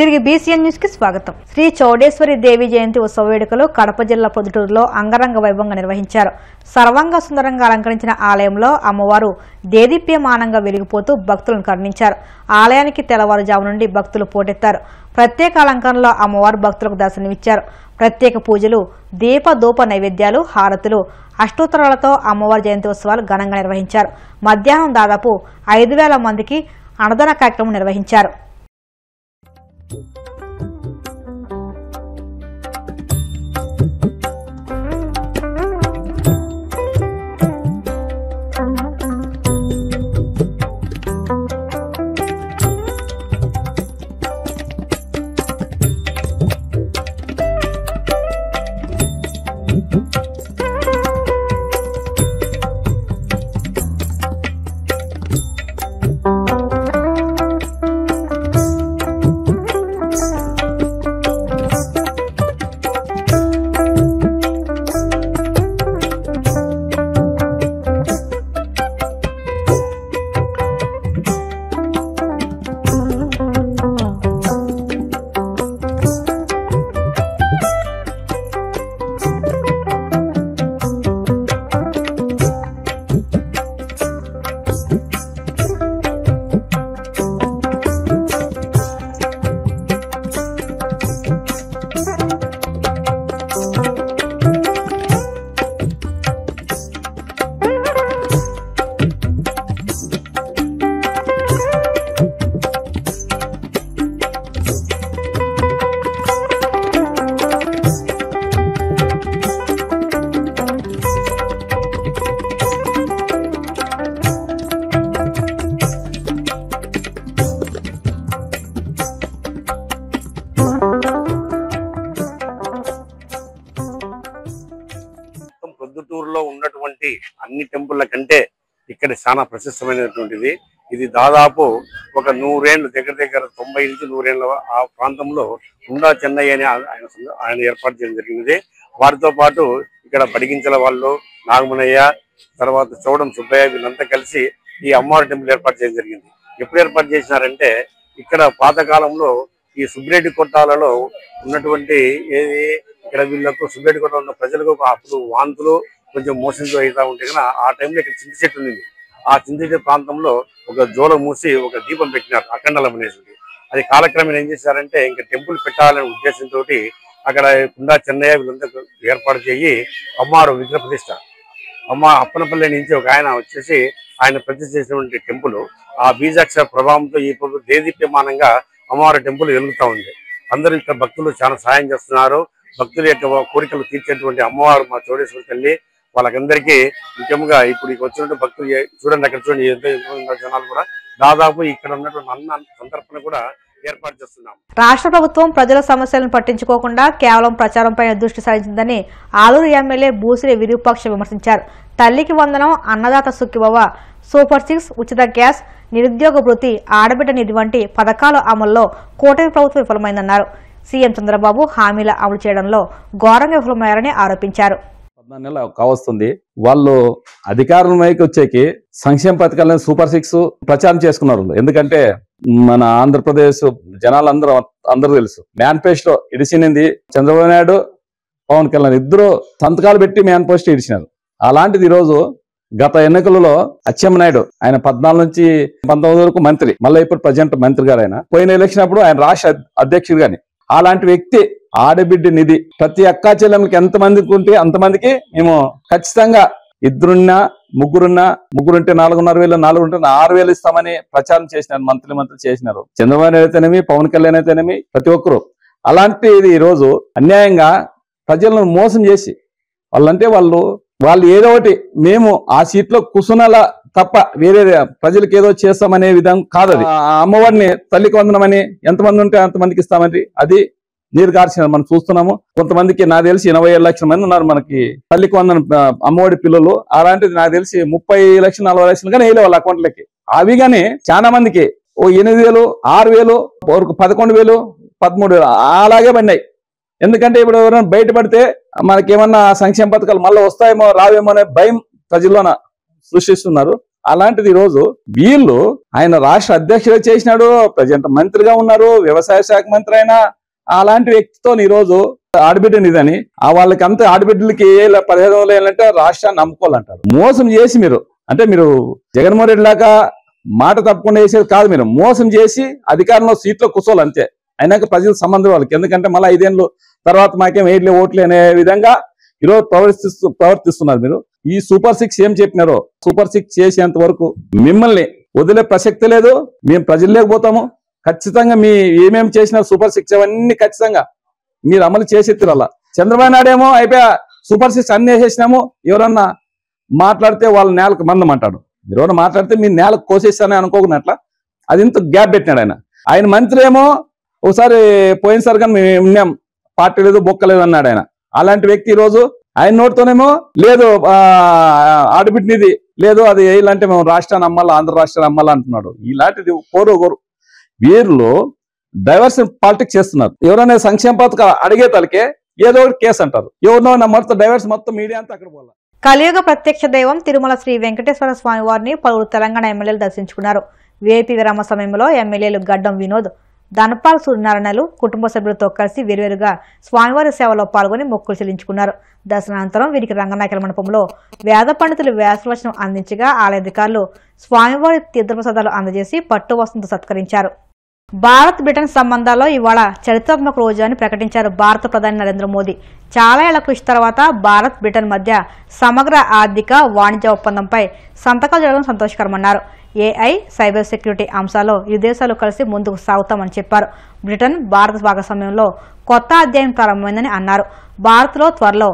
తిరిగి BCN news కి స్వాగతం. శ్రీ చౌడేశ్వరి దేవి జయంతి ఉత్సవ వేడుకలు కడప జిల్లా పొద్దుటూరులో అంగరంగ వైభవంగా నిర్వహించారు. సర్వంగా సుందరంగా అలంకరించిన ఆలయంలో అమ్మవారు దేదీప్యమానంగా వెలిగిపోతూ భక్తులను కరుణించారు. ఆలయానికి తెల్లవారుజాము నుండి భక్తులు పోటెత్తారు. ప్రత్యేక అలంకరణలో అమ్మవారు భక్తులకు దర్శనమిచ్చారు. ప్రత్యేక పూజలు, దీప ధూప నైవేద్యాలు, హారతులు, అష్టోత్తరాలతో అమ్మవారి జయంతి ఉత్సవాలు ఘనంగా నిర్వహించారు. మధ్యాహ్నం దాదాపు 5,000 మందికి అన్నదాన కార్యక్రమం నిర్వహించారు. పొద్దుటూరులో ఉన్నటువంటి అన్ని టెంపుల్ల కంటే ఇక్కడ చాలా ప్రశస్తమైనటువంటిది. ఇది దాదాపు ఒక 100 ఏళ్ళు, దగ్గర 90 నుంచి 100 ఏళ్ళ ఆ ప్రాంతంలో ఉండా చెన్నయ్య అని ఆయన ఏర్పాటు చేయడం జరిగింది. వారితో పాటు ఇక్కడ బడిగించల వాళ్ళు, నాగమనయ్య, తర్వాత చౌడం సుబ్బయ్య వీళ్ళంతా కలిసి ఈ అమ్మవారి టెంపుల్ ఏర్పాటు చేయడం జరిగింది. ఎప్పుడు ఏర్పాటు చేసినారంటే ఇక్కడ పాతకాలంలో ఈ సుబ్బిరెడ్డి కొట్టాలలో ఉన్నటువంటి ఇక్కడ వీళ్ళకు సుబ్బిరెడ్డి కొట్టాల ఉన్న ప్రజలకు అప్పుడు వాంతులు కొంచెం మోషన్స్ అవుతా ఉంటే కన్నా ఆ టైంలో ఇక్కడ చింత చెట్టు ఉంది. ఆ చింత చెట్టు ప్రాంతంలో ఒక జోల మూసి ఒక దీపం పెట్టినారు అఖండలం అనేసి. అది కాలక్రమేణా ఏం చేశారంటే ఇంకా టెంపుల్ పెట్టాలనే ఉద్దేశంతో అక్కడ కుండా చెన్నయ్య వీళ్ళంతా ఏర్పాటు చేయి అమ్మవారు విగ్రహ ప్రతిష్ట. అప్పనపల్లి నుంచి ఒక ఆయన వచ్చేసి ఆయన ప్రతిష్ఠ చేసినటువంటి టెంపుల్ ఆ బీజాక్షర ప్రభావంతో ఇప్పుడు దేదీప్యమానంగా అమ్మవారి టెంపుల్ వెలుగుతూ ఉంది. అందరూ ఇక్కడ భక్తులు చాలా సాయం చేస్తున్నారు. భక్తుల యొక్క కోరికలు తీర్చేటువంటి అమ్మవారు మా చౌడేశ్వరి తల్లి. వాళ్ళకందరికీ ముఖ్యంగా ఇప్పుడు వచ్చినటువంటి భక్తులు చూడండి, అక్కడ చూడండి ఎంత జనాలు కూడా దాదాపు ఇక్కడ ఉన్నటువంటి అన్న సంతర్పణ కూడా ఏర్పాటు చేస్తున్నాం. రాష్ట్ర ప్రభుత్వం ప్రజల సమస్యలను పట్టించుకోకుండా కేవలం ప్రచారంపై దృష్టి సారించిందని ఆలూరు ఎమ్మెల్యే బూసిరి విరూపాక్ష విమర్శించారు. తల్లికి వందనం, అన్నదాత సుఖీభవ, సూపర్ 6, ఉచిత గ్యాస్, నిరుద్యోగ భృతి, ఆడబిడ్డ నిధి వంటి పథకాల అమల్లో కూటమి ప్రభుత్వం విఫలమైందన్నారు. సీఎం చంద్రబాబు హామీల అమలు చేయడంలో ఘోరంగా విఫలమయ్యారని ఆరోపించారు. 14 నెలలు కావస్తుంది. వాళ్ళు అధికారంలోకి వచ్చేకి సంక్షేమ పథకాలను సూపర్ 6 ప్రచారం చేసుకున్నారు. ఎందుకంటే మన ఆంధ్రప్రదేశ్ జనాలందరూ తెలుసు, మేనిఫెస్టో ఇడిచినది చంద్రబాబు నాయుడు, పవన్ కళ్యాణ్ ఇద్దరు సంతకాలు పెట్టి మేనిఫెస్టో ఇడిచినారు. అలాంటిది ఈరోజు గత ఎన్నికలలో అచ్చెన్నాయుడు ఆయన 14 నుంచి 19 వరకు మంత్రి, మళ్ళీ ఇప్పుడు ప్రజెంట్ మంత్రి గారు. ఆయన పోయిన ఎలక్షన్ అప్పుడు ఆయన రాష్ట్ర అధ్యక్షుడు గాని అలాంటి వ్యక్తి ఆడబిడ్డ నిధి ప్రతి అక్కా చెల్లెమ్మకి ఎంతమందికి ఉంటే అంతమందికి మేము ఖచ్చితంగా ఇద్దరున్నా ముగ్గురుంటే 4,500, 4 ఉంటే 6,000 ఇస్తామని ప్రచారం చేసినారు. మంత్రి చేసినారు. చంద్రబాబు నాయుడు అయితేనేమి, పవన్ కళ్యాణ్ అయితేనేమి, ప్రతి ఒక్కరు. అలాంటిది ఈరోజు అన్యాయంగా ప్రజలను మోసం చేసి వాళ్ళు ఏదో ఒకటి మేము ఆ సీట్లో కుసునల తప్ప వేరే ప్రజలకు ఏదో చేస్తామనే విధం కాదు. అది అమ్మవారిని తల్లికి వందనమని ఎంతమంది ఉంటే అంతమందికి ఇస్తామని అది నీరు గార్చిన మనం చూస్తున్నాము. కొంతమందికి నాకు తెలిసి 87 లక్షల మంది ఉన్నారు మనకి తల్లికి వందన అమ్మఒడి పిల్లలు. అలాంటిది నాకు తెలిసి 30 లక్షలు 40 లక్షలు కానీ వేయలే వాళ్ళ అకౌంట్లకి. అవి కానీ చాలా మందికి 8,000, 6,000, 11,000, 13,000 అలాగే పడినాయి. ఎందుకంటే ఇప్పుడు ఎవరైనా బయటపడితే మనకేమన్నా సంక్షేమ పథకాలు మళ్ళీ వస్తాయేమో రావేమో అనే భయం ప్రజల్లోన సృష్టిస్తున్నారు. అలాంటిది ఈ రోజు వీళ్ళు ఆయన రాష్ట్ర అధ్యక్షుడు చేసినాడు, ప్రజెంట్ మంత్రిగా ఉన్నారు, వ్యవసాయ శాఖ మంత్రి అయినా అలాంటి వ్యక్తితో ఈ రోజు ఆడబిడ్డని ఇదని వాళ్ళకి అంత ఆడబిడ్డలకి 15 ఏళ్ళంటే రాష్ట్రాన్ని నమ్ముకోవాలంటారు. మోసం చేసి మీరు జగన్మోహన్ రెడ్డి లాగా మాట తప్పకుండా వేసేది కాదు, మీరు మోసం చేసి అధికారంలో సీట్లో కూర్చోవాలి అంతే. అయినాక ప్రజల సంబంధం వాళ్ళకి, ఎందుకంటే మళ్ళీ 5 ఏళ్ళు తర్వాత మాకేం వేయట్లే ఓట్లే అనే విధంగా ఈరోజు ప్రవర్తిస్తున్నారు మీరు. ఈ సూపర్ 6 ఏం చెప్పినారో సూపర్ 6 చేసేంత వరకు మిమ్మల్ని వదిలే ప్రసక్తి లేదు. మేము ప్రజల్లోకి పోతాము, ఖచ్చితంగా మీ ఏమేమి చేసినారు సూపర్ 6 అవన్నీ ఖచ్చితంగా మీరు అమలు చేసి తిరాల. చంద్రబాబు నాయుడు ఏమో అయిపోయా సూపర్ 6 అన్ని వేసేసినాము, ఎవరన్నా మాట్లాడితే వాళ్ళ నేలకు మందం అంటాడు. మీరు ఎవరైనా మాట్లాడితే మీ నేలకు కోసేస్తానని అనుకోకున్నట్ల అది ఇంత గ్యాప్ పెట్టినాడు ఆయన మంత్రి ఏమో ఒకసారి పోయినసారి కానీ మేము ఉన్నాం, పార్టీ లేదు బొక్కలేదు అన్నాడు ఆయన. అలాంటి వ్యక్తి ఈ రోజు ఆయన నోటితోనేమో లేదు ఆడబిడ్డనిది లేదు, అది ఇలాంటి మేము రాష్ట్రాన్ని అమ్మాలా, ఆంధ్ర రాష్ట్రాన్ని అమ్మాలా అంటున్నాడు. ఇలాంటిది కోరు వీళ్ళు డైవర్షన్ పాలిటిక్స్ చేస్తున్నారు. ఎవరైనా సంక్షేమ పథకాలు అడిగే తలకే ఏదో ఒకటి కేసు అంటారు, ఎవరినో మొత్తం డైవర్స్ మొత్తం మీడియా అంతా అక్కడ పోవాలి. కలియుగ ప్రత్యక్ష దైవం తిరుమల శ్రీ వెంకటేశ్వర స్వామి వారిని పలువురు తెలంగాణ ఎమ్మెల్యేలు దర్శించుకున్నారు. వీఐపీ విరామ సమయంలో ఎమ్మెల్యేలు గడ్డం వినోద్, ధనపాల్ సూర్యనారాయణలు కుటుంబ సభ్యులతో కలిసి వేరువేరుగా స్వామివారి సేవలో పాల్గొని మొక్కులు చెల్లించుకున్నారు. దర్శనానంతరం వీరికి రంగనాయకుల మండపంలో వేద పండితులు వ్యాసవచనం అందించగా ఆలయ అధికారులు స్వామివారి తీర్థప్రసాదాలు అందజేసి పట్టు వస్త్రంతో సత్కరించారు. భారత్ బ్రిటన్ సంబంధాల్లో ఇవాళ చరిత్రాత్మక రోజు అని ప్రకటించారు భారత ప్రధాని నరేంద్ర మోదీ. చాలా ఏళ్ల కృషి తర్వాత భారత్ బ్రిటన్ మధ్య సమగ్ర ఆర్థిక వాణిజ్య ఒప్పందంపై సంతకాలు జరగడం సంతోషకరమన్నారు. AI, సైబర్ సెక్యూరిటీ అంశాల్లో ఇరు దేశాలు కలిసి ముందుకు సాగుతామని చెప్పారు. బ్రిటన్ భారత భాగస్వామ్యంలో కొత్త అధ్యాయం ప్రారంభమైందని అన్నారు. భారత్లో త్వరలో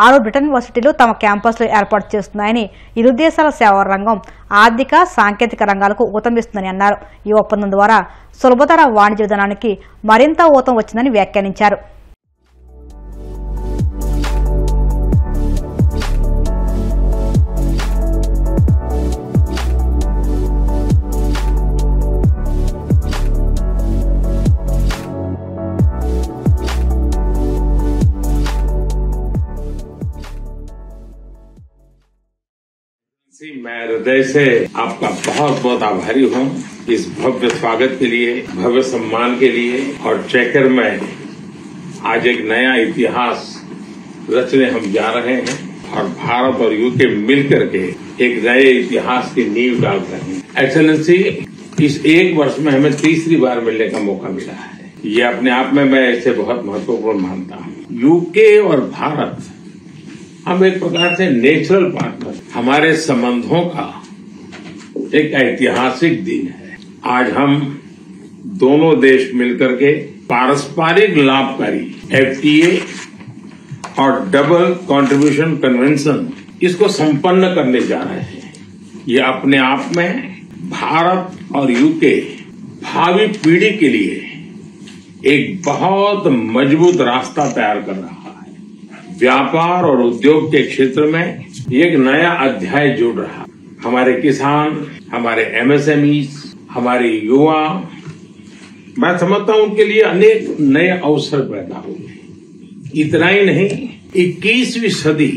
6 బ్రిటన్ యూనివర్సిటీలు తమ క్యాంపస్లు ఏర్పాటు చేస్తున్నాయని, ఇరు దేశాల సేవా రంగం, ఆర్థిక, సాంకేతిక రంగాలకు ఊతమిస్తుందని అన్నారు. ఈ ఒప్పందం ద్వారా సులభతర వాణిజ్య విధానానికి మరింత ఊతం వచ్చిందని వ్యాఖ్యానించారు. मैं हृदय से आपका बहुत बहुत आभारी हूँ इस भव्य स्वागत के लिए, भव्य सम्मान के लिए। और चेकर में आज एक नया इतिहास रचने हम जा रहे हैं और भारत और यूके मिलकर के एक नए इतिहास की नींव डाल रहे हैं। एक्सेलेंसी, इस 1 वर्ष में हमें तीसरी बार मिलने का मौका मिला है। ये अपने आप में मैं इसे बहुत महत्वपूर्ण मानता हूँ। यूके और भारत हम एक प्रकार से नेचुरल पार्टनर, हमारे संबंधों का एक ऐतिहासिक दिन है। आज हम दोनों देश मिलकर के पारस्परिक लाभकारी FTA और डबल कंट्रीब्यूशन कन्वेंशन इसको संपन्न करने जा रहे हैं। ये अपने आप में भारत और यूके भावी पीढ़ी के लिए एक बहुत मजबूत रास्ता तैयार कर रहा है। व्यापार और उद्योग के क्षेत्र में एक नया अध्याय जुड़ रहा। हमारे किसान, हमारे MSMEs, हमारे युवा, मैं समझता हूं उनके लिए अनेक नए अवसर पैदा हुए। इतना ही नहीं, 21वीं सदी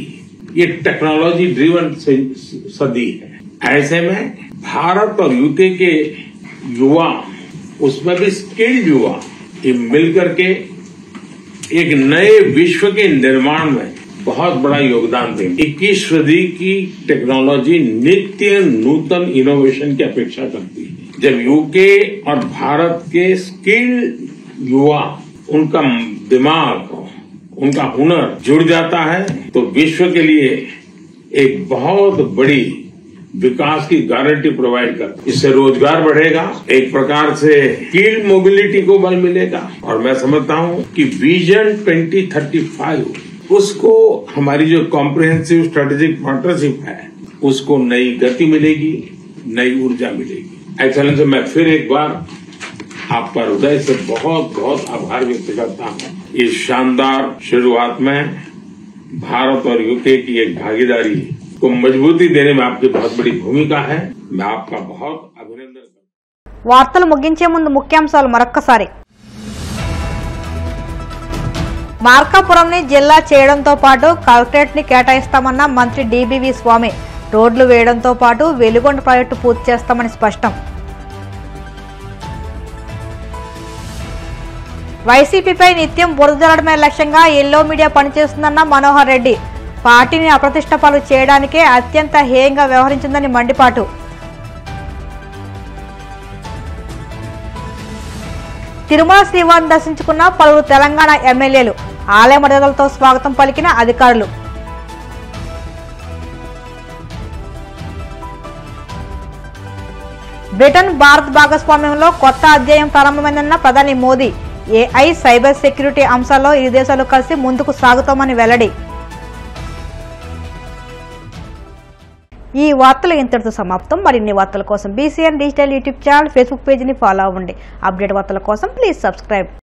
ये टेक्नोलॉजी ड्रिवन सदी है। ऐसे में भारत और यूके के युवा, उसमें भी स्किल्ड युवा, ये मिलकर के एक नए विश्व के निर्माण में बहुत बड़ा योगदान देंगे। 21वीं सदी की टेक्नोलॉजी नित्य नूतन इनोवेशन की अपेक्षा करती है। जब यूके और भारत के स्किल्ड युवा, उनका दिमाग, उनका हुनर जुड़ जाता है तो विश्व के लिए एक बहुत बड़ी विकास की गारंटी प्रोवाइड करता है। इससे रोजगार बढ़ेगा, एक प्रकार से स्किल मोबिलिटी को बल मिलेगा। और मैं समझता हूं कि विजन 2035 उसको हमारी जो कॉम्प्रिहेंसिव स्ट्रेटेजिक पार्टनरशिप है उसको नई गति मिलेगी, नई ऊर्जा मिलेगी। एक्सेलेंस, मैं फिर एक बार आपका हृदय से बहुत बहुत आभार व्यक्त करता हूं। इस शानदार शुरुआत में भारत और यूके की एक भागीदारी को मजबूती देने में आपकी बहुत बड़ी भूमिका है। मैं आपका बहुत अभिनंदन करता हूं। వార్తలు ముగించే ముందు ముఖ్యాంశాలు మరొక్కసారి. మార్కాపురంని జిల్లా చేయడంతో పాటు కలెక్టరేట్ ని కేటాయిస్తామన్న మంత్రి DBV స్వామి. రోడ్లు వేయడంతో పాటు వెలుగొండ ప్రాజెక్టు పూర్తి చేస్తామని స్పష్టం. వైసీపీపై నిత్యం బురదలడమే లక్ష్యంగా ఎల్లో మీడియా పనిచేస్తుందన్న మనోహర్ రెడ్డి. పార్టీని అప్రతిష్ట పాలు చేయడానికే అత్యంత హేయంగా వ్యవహరించిందని మండిపాటు. తిరుమల శ్రీవారిని దర్శించుకున్న పలువురు తెలంగాణ ఎమ్మెల్యేలు. ఆలయ మర్యాదలతో స్వాగతం పలికిన అధికారులు. బ్రిటన్ భారత్ భాగస్వామ్యంలో కొత్త అధ్యాయం ప్రారంభమైందన్న ప్రధాని మోదీ. ఏఐ, సైబర్ సెక్యూరిటీ అంశాల్లో ఇరు దేశాలు కలిసి ముందుకు సాగుతామని వెల్లడి. ఈ వార్తలు ఇంతటితో సమాప్తం. మరిన్ని వార్తల కోసం BCN digital YouTube channel, Facebook పేజీని ఫాలో అవ్వండి. అప్డేట్ వార్తల కోసం ప్లీజ్ సబ్స్క్రైబ్.